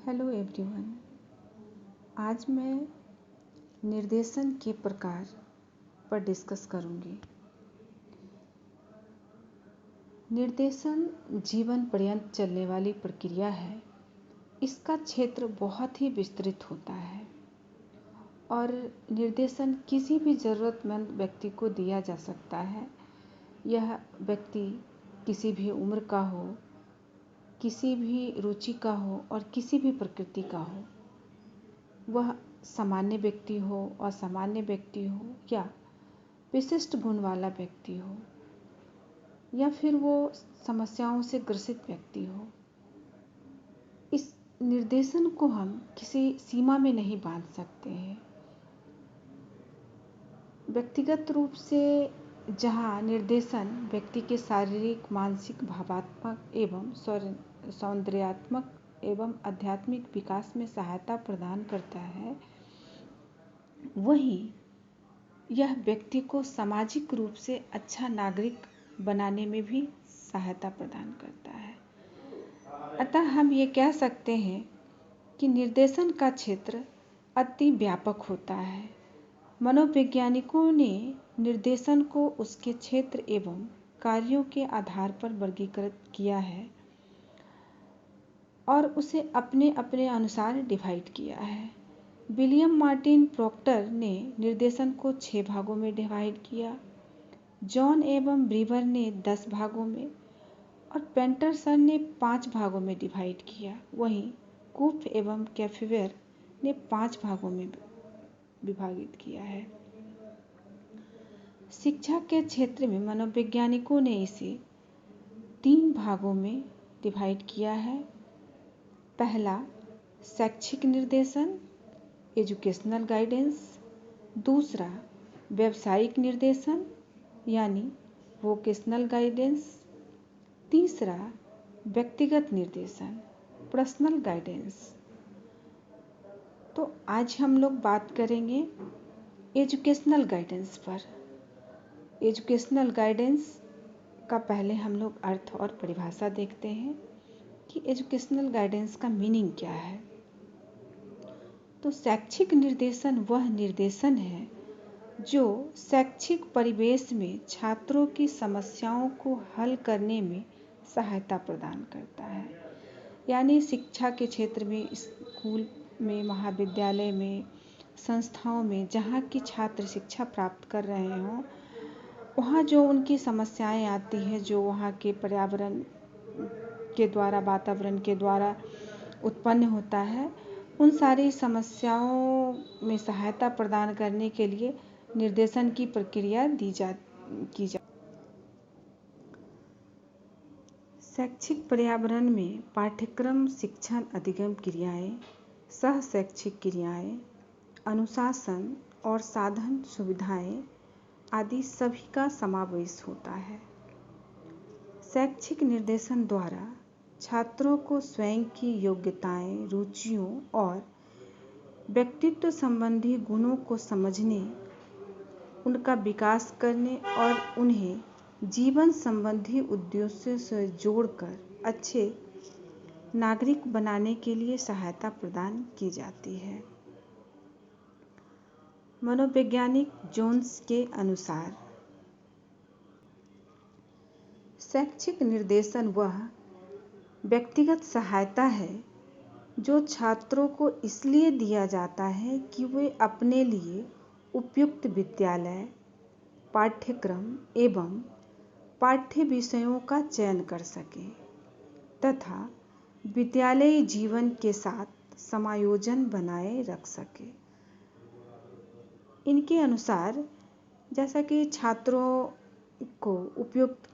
Hello everyone. आज मैं निर्देशन के प्रकार पर डिस्कस करूंगी। निर्देशन जीवन पर्यंत चलने वाली प्रक्रिया है। इसका क्षेत्र बहुत ही विस्तृत होता है और निर्देशन किसी भी ज़रूरतमंद व्यक्ति को दिया जा सकता है। यह व्यक्ति किसी भी उम्र का हो, किसी भी रुचि का हो और किसी भी प्रकृति का हो। वह सामान्य व्यक्ति हो, असामान्य व्यक्ति हो या विशिष्ट गुण वाला व्यक्ति हो या फिर वो समस्याओं से ग्रसित व्यक्ति हो। इस निर्देशन को हम किसी सीमा में नहीं बांध सकते हैं। व्यक्तिगत रूप से जहाँ निर्देशन व्यक्ति के शारीरिक, मानसिक, भावात्मक एवं सौंदर्यात्मक एवं आध्यात्मिक विकास में सहायता प्रदान करता है, वहीं यह व्यक्ति को सामाजिक रूप से अच्छा नागरिक बनाने में भी सहायता प्रदान करता है। अतः हम ये कह सकते हैं कि निर्देशन का क्षेत्र अति व्यापक होता है। मनोवैज्ञानिकों ने निर्देशन को उसके क्षेत्र एवं कार्यों के आधार पर वर्गीकृत किया है और उसे अपने अपने अनुसार डिवाइड किया है। विलियम मार्टिन प्रॉक्टर ने निर्देशन को 6 भागों में डिवाइड किया, जॉन एवं ब्रीवर ने 10 भागों में और पेंटरसन ने 5 भागों में डिवाइड किया। वहीं कूफ एवं कैफेवेर ने 5 भागों में विभाजित किया है। शिक्षा के क्षेत्र में मनोवैज्ञानिकों ने इसे 3 भागों में डिवाइड किया है। पहला शैक्षिक निर्देशन, एजुकेशनल गाइडेंस। दूसरा व्यावसायिक निर्देशन यानी वोकेशनल गाइडेंस। तीसरा व्यक्तिगत निर्देशन, पर्सनल गाइडेंस। तो आज हम लोग बात करेंगे एजुकेशनल गाइडेंस पर। एजुकेशनल गाइडेंस का पहले हम लोग अर्थ और परिभाषा देखते हैं कि एजुकेशनल गाइडेंस का मीनिंग क्या है। तो शैक्षिक निर्देशन वह निर्देशन है जो शैक्षिक परिवेश में छात्रों की समस्याओं को हल करने में सहायता प्रदान करता है। यानी शिक्षा के क्षेत्र में, स्कूल में, महाविद्यालय में, संस्थाओं में जहाँ की छात्र शिक्षा प्राप्त कर रहे हों, वहाँ जो उनकी समस्याएं आती हैं, जो वहाँ के पर्यावरण के द्वारा, वातावरण के द्वारा उत्पन्न होता है, उन सारी समस्याओं में सहायता प्रदान करने के लिए निर्देशन की प्रक्रिया की जा। शैक्षिक पर्यावरण में पाठ्यक्रम, शिक्षण, अधिगम क्रियाएं, सह शैक्षिक क्रियाएं, अनुशासन और साधन सुविधाएं आदि सभी का समावेश होता है। शैक्षिक निर्देशन द्वारा छात्रों को स्वयं की योग्यताएं, रुचियों और व्यक्तित्व संबंधी गुणों को समझने, उनका विकास करने और उन्हें जीवन संबंधी उद्देश्यों से जोड़कर अच्छे नागरिक बनाने के लिए सहायता प्रदान की जाती है। मनोवैज्ञानिक जोन्स के अनुसार शैक्षिक निर्देशन वह व्यक्तिगत सहायता है जो छात्रों को इसलिए दिया जाता है कि वे अपने लिए उपयुक्त विद्यालय, पाठ्यक्रम एवं पाठ्य विषयों का चयन कर सकें तथा विद्यालयी जीवन के साथ समायोजन बनाए रख सकें। इनके अनुसार जैसा कि छात्रों को उपयुक्त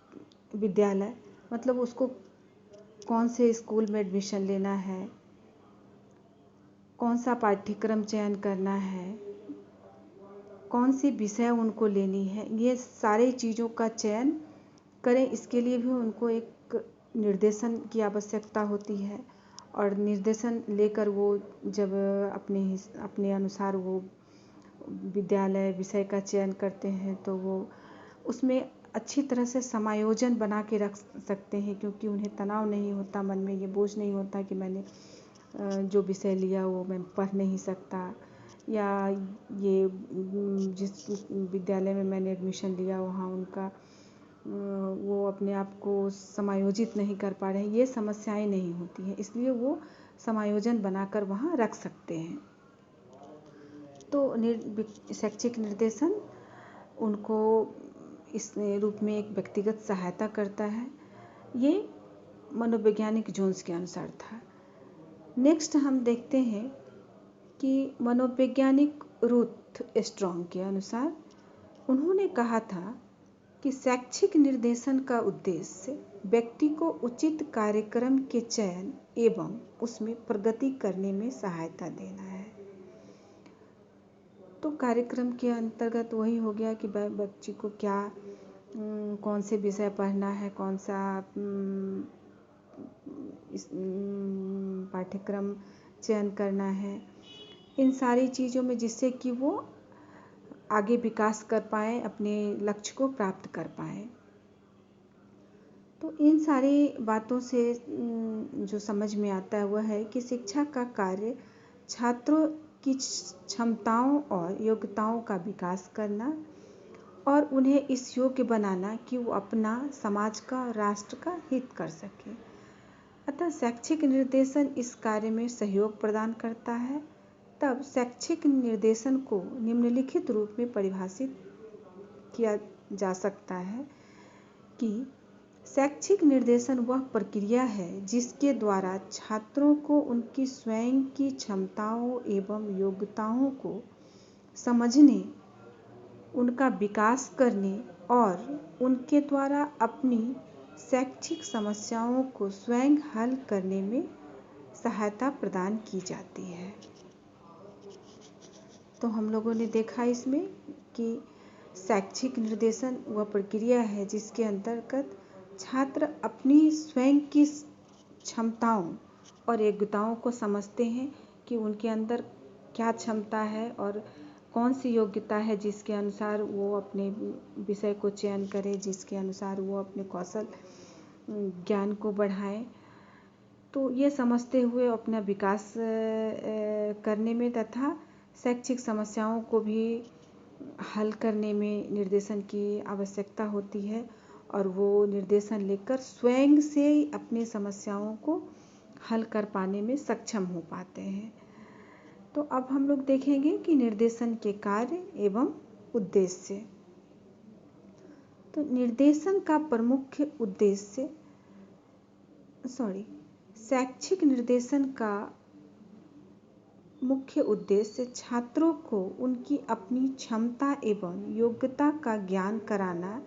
विद्यालय, मतलब उसको कौन से स्कूल में एडमिशन लेना है, कौन सा पाठ्यक्रम चयन करना है, कौन सी विषय उनको लेनी है, ये सारी चीज़ों का चयन करें। इसके लिए भी उनको एक निर्देशन की आवश्यकता होती है और निर्देशन लेकर वो जब अपने अनुसार वो विद्यालय, विषय का चयन करते हैं तो वो उसमें अच्छी तरह से समायोजन बना के रख सकते हैं, क्योंकि उन्हें तनाव नहीं होता, मन में ये बोझ नहीं होता कि मैंने जो विषय लिया वो मैं पढ़ नहीं सकता, या ये जिस विद्यालय में मैंने एडमिशन लिया वहाँ उनका वो अपने आप को समायोजित नहीं कर पा रहे हैं, ये समस्याएं नहीं होती हैं, इसलिए वो समायोजन बनाकर वहाँ रख सकते हैं। तो शैक्षिक निर्देशन उनको इस रूप में एक व्यक्तिगत सहायता करता है। ये मनोवैज्ञानिक जोन्स के अनुसार था। नेक्स्ट हम देखते हैं कि मनोवैज्ञानिक रूथ स्ट्रॉन्ग के अनुसार उन्होंने कहा था कि शैक्षिक निर्देशन का उद्देश्य व्यक्ति को उचित कार्यक्रम के चयन एवं उसमें प्रगति करने में सहायता देना है। तो कार्यक्रम के अंतर्गत वही हो गया कि बच्चे को क्या कौन से विषय पढ़ना है, कौन सा पाठ्यक्रम चयन करना है, इन सारी चीज़ों में, जिससे कि वो आगे विकास कर पाएँ, अपने लक्ष्य को प्राप्त कर पाएँ। तो इन सारी बातों से जो समझ में आता है वह है कि शिक्षा का कार्य छात्रों की क्षमताओं और योग्यताओं का विकास करना और उन्हें इस योग्य बनाना कि वो अपना, समाज का, राष्ट्र का हित कर सके। अतः शैक्षिक निर्देशन इस कार्य में सहयोग प्रदान करता है। तब शैक्षिक निर्देशन को निम्नलिखित रूप में परिभाषित किया जा सकता है कि शैक्षिक निर्देशन वह प्रक्रिया है जिसके द्वारा छात्रों को उनकी स्वयं की क्षमताओं एवं योग्यताओं को समझने, उनका विकास करने और उनके द्वारा अपनी शैक्षिक समस्याओं को स्वयं हल करने में सहायता प्रदान की जाती है। तो हम लोगों ने देखा इसमें कि शैक्षिक निर्देशन वह प्रक्रिया है जिसके अंतर्गत छात्र अपनी स्वयं की क्षमताओं और योग्यताओं को समझते हैं कि उनके अंदर क्या क्षमता है और कौन सी योग्यता है जिसके अनुसार वो अपने विषय को चयन करें, जिसके अनुसार वो अपने कौशल ज्ञान को बढ़ाएं। तो ये समझते हुए अपना विकास करने में तथा शैक्षिक समस्याओं को भी हल करने में निर्देशन की आवश्यकता होती है और वो निर्देशन लेकर स्वयं से अपनी समस्याओं को हल कर पाने में सक्षम हो पाते हैं। तो अब हम लोग देखेंगे कि निर्देशन के कार्य एवं उद्देश्य। तो निर्देशन का प्रमुख उद्देश्य शैक्षिक निर्देशन का मुख्य उद्देश्य छात्रों को उनकी अपनी क्षमता एवं योग्यता का ज्ञान कराना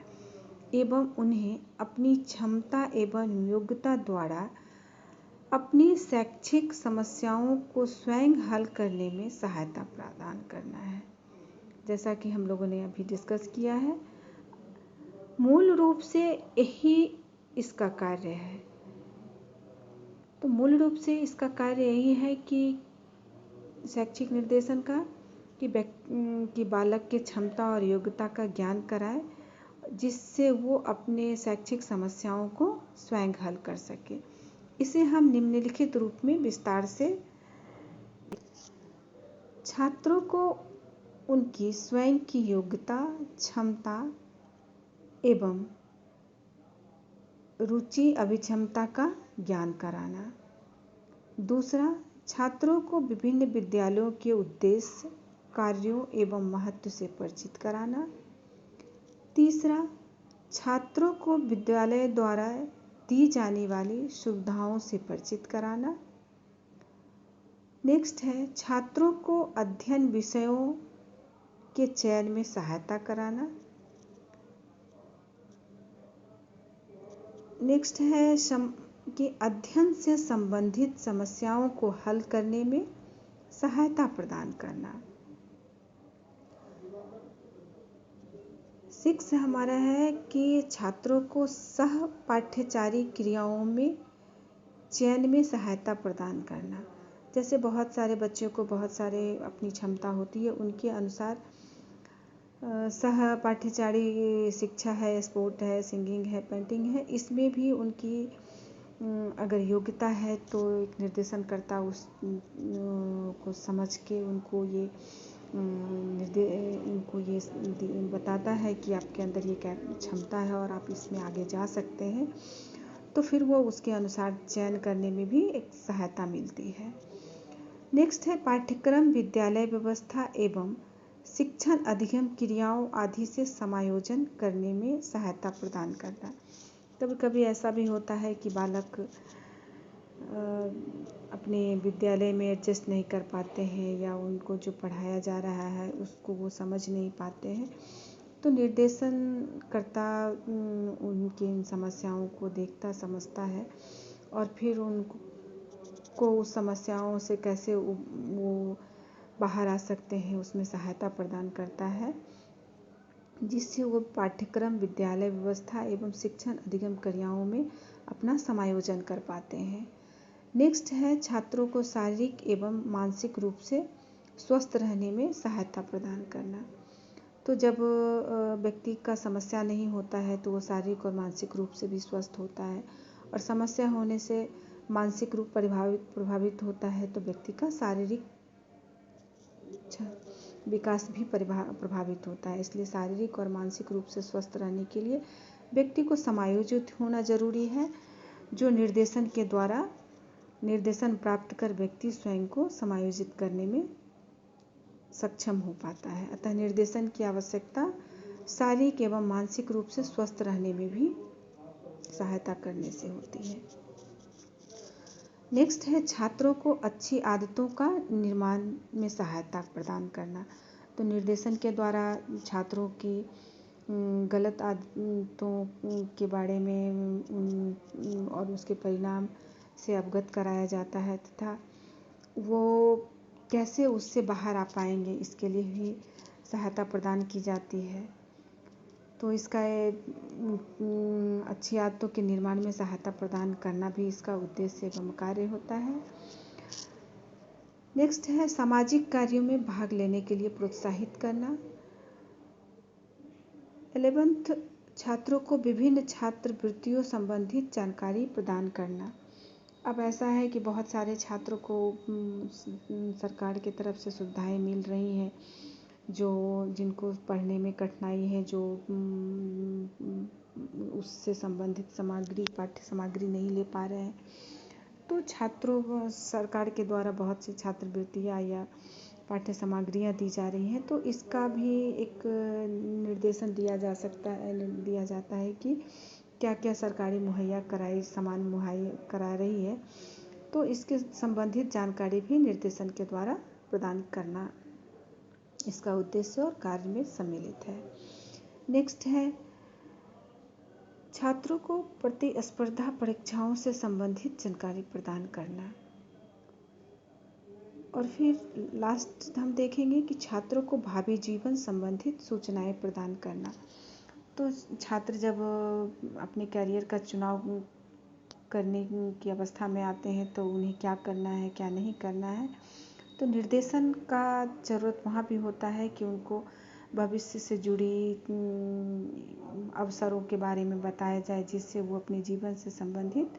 एवं उन्हें अपनी क्षमता एवं योग्यता द्वारा अपनी शैक्षिक समस्याओं को स्वयं हल करने में सहायता प्रदान करना है। जैसा कि हम लोगों ने अभी डिस्कस किया है, मूल रूप से यही इसका कार्य है। तो मूल रूप से इसका कार्य यही है कि शैक्षिक निर्देशन का कि बालक की क्षमता और योग्यता का ज्ञान कराए, जिससे वो अपने शैक्षिक समस्याओं को स्वयं हल कर सके। इसे हम निम्नलिखित रूप में विस्तार से छात्रों को उनकी स्वयं की योग्यता, क्षमता एवं रुचि, अभिक्षमता का ज्ञान कराना। दूसरा, छात्रों को विभिन्न विद्यालयों के उद्देश्य, कार्यों एवं महत्व से परिचित कराना। तीसरा, छात्रों को विद्यालय द्वारा दी जाने वाली सुविधाओं से परिचित कराना। नेक्स्ट है छात्रों को अध्ययन विषयों के चयन में सहायता कराना। नेक्स्ट है कि अध्ययन से संबंधित समस्याओं को हल करने में सहायता प्रदान करना। 6 हमारा है कि छात्रों को सह पाठ्यचारी क्रियाओं में चयन में सहायता प्रदान करना। जैसे बहुत सारे बच्चों को बहुत सारे अपनी क्षमता होती है, उनके अनुसार सह पाठ्यचारी शिक्षा है, स्पोर्ट है, सिंगिंग है, पेंटिंग है, इसमें भी उनकी अगर योग्यता है तो एक निर्देशनकर्ता उस को समझ के उनको ये बताता है कि आपके अंदर ये क्या क्षमता है और आप इसमें आगे जा सकते हैं, तो फिर वो उसके अनुसार चयन करने में भी एक सहायता मिलती है। नेक्स्ट है पाठ्यक्रम, विद्यालय व्यवस्था एवं शिक्षण अधिगम क्रियाओं आदि से समायोजन करने में सहायता प्रदान करना। कभी कभी ऐसा भी होता है कि बालक अपने विद्यालय में एडजस्ट नहीं कर पाते हैं या उनको जो पढ़ाया जा रहा है उसको वो समझ नहीं पाते हैं, तो निर्देशनकर्ता उनकी इन समस्याओं को देखता समझता है और फिर उनको उस समस्याओं से कैसे वो बाहर आ सकते हैं उसमें सहायता प्रदान करता है, जिससे वो पाठ्यक्रम, विद्यालय व्यवस्था एवं शिक्षण अधिगम क्रियाओं में अपना समायोजन कर पाते हैं। नेक्स्ट है छात्रों को शारीरिक एवं मानसिक रूप से स्वस्थ रहने में सहायता प्रदान करना। तो जब व्यक्ति का समस्या नहीं होता है तो वो शारीरिक और मानसिक रूप से भी स्वस्थ होता है, और समस्या होने से मानसिक रूप प्रभावित होता है तो व्यक्ति का शारीरिक विकास भी प्रभावित होता है। इसलिए शारीरिक और मानसिक रूप से स्वस्थ रहने के लिए व्यक्ति को समायोजित होना जरूरी है, जो निर्देशन प्राप्त कर व्यक्ति स्वयं को समायोजित करने में सक्षम हो पाता है। अतः निर्देशन की आवश्यकता शारीरिक एवं मानसिक रूप से स्वस्थ रहने में भी सहायता करने से होती है। नेक्स्ट है छात्रों को अच्छी आदतों का निर्माण में सहायता प्रदान करना। तो निर्देशन के द्वारा छात्रों की गलत आदतों के बारे में और उसके परिणाम से अवगत कराया जाता है तथा वो कैसे उससे बाहर आ पाएंगे इसके लिए भी सहायता प्रदान की जाती है। तो इसका अच्छी आदतों के निर्माण में सहायता प्रदान करना भी इसका उद्देश्य एवं कार्य होता है। नेक्स्ट है सामाजिक कार्यों में भाग लेने के लिए प्रोत्साहित करना। 11th छात्रों को विभिन्न छात्रवृत्तियों संबंधित जानकारी प्रदान करना। अब ऐसा है कि बहुत सारे छात्रों को सरकार की तरफ से सुविधाएं मिल रही हैं, जिनको पढ़ने में कठिनाई है, जो उससे संबंधित पाठ्य सामग्री नहीं ले पा रहे हैं, तो छात्रों सरकार के द्वारा बहुत सी छात्रवृत्तियाँ या पाठ्य सामग्रियाँ दी जा रही हैं, तो इसका भी एक निर्देशन दिया जाता है कि क्या क्या सरकारी सामान मुहैया करा रही है, तो इसके संबंधित जानकारी भी निर्देशन के द्वारा प्रदान करना इसका उद्देश्य और कार्य में सम्मिलित है। नेक्स्ट है छात्रों को प्रतिस्पर्धा परीक्षाओं से संबंधित जानकारी प्रदान करना। और फिर लास्ट हम देखेंगे कि छात्रों को भावी जीवन संबंधित सूचनाएं प्रदान करना। तो छात्र जब अपने करियर का चुनाव करने की अवस्था में आते हैं तो उन्हें क्या करना है, क्या नहीं करना है, तो निर्देशन का ज़रूरत वहाँ भी होता है कि उनको भविष्य से जुड़ी अवसरों के बारे में बताया जाए, जिससे वो अपने जीवन से संबंधित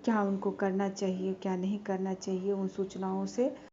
क्या उनको करना चाहिए, क्या नहीं करना चाहिए, उन सूचनाओं से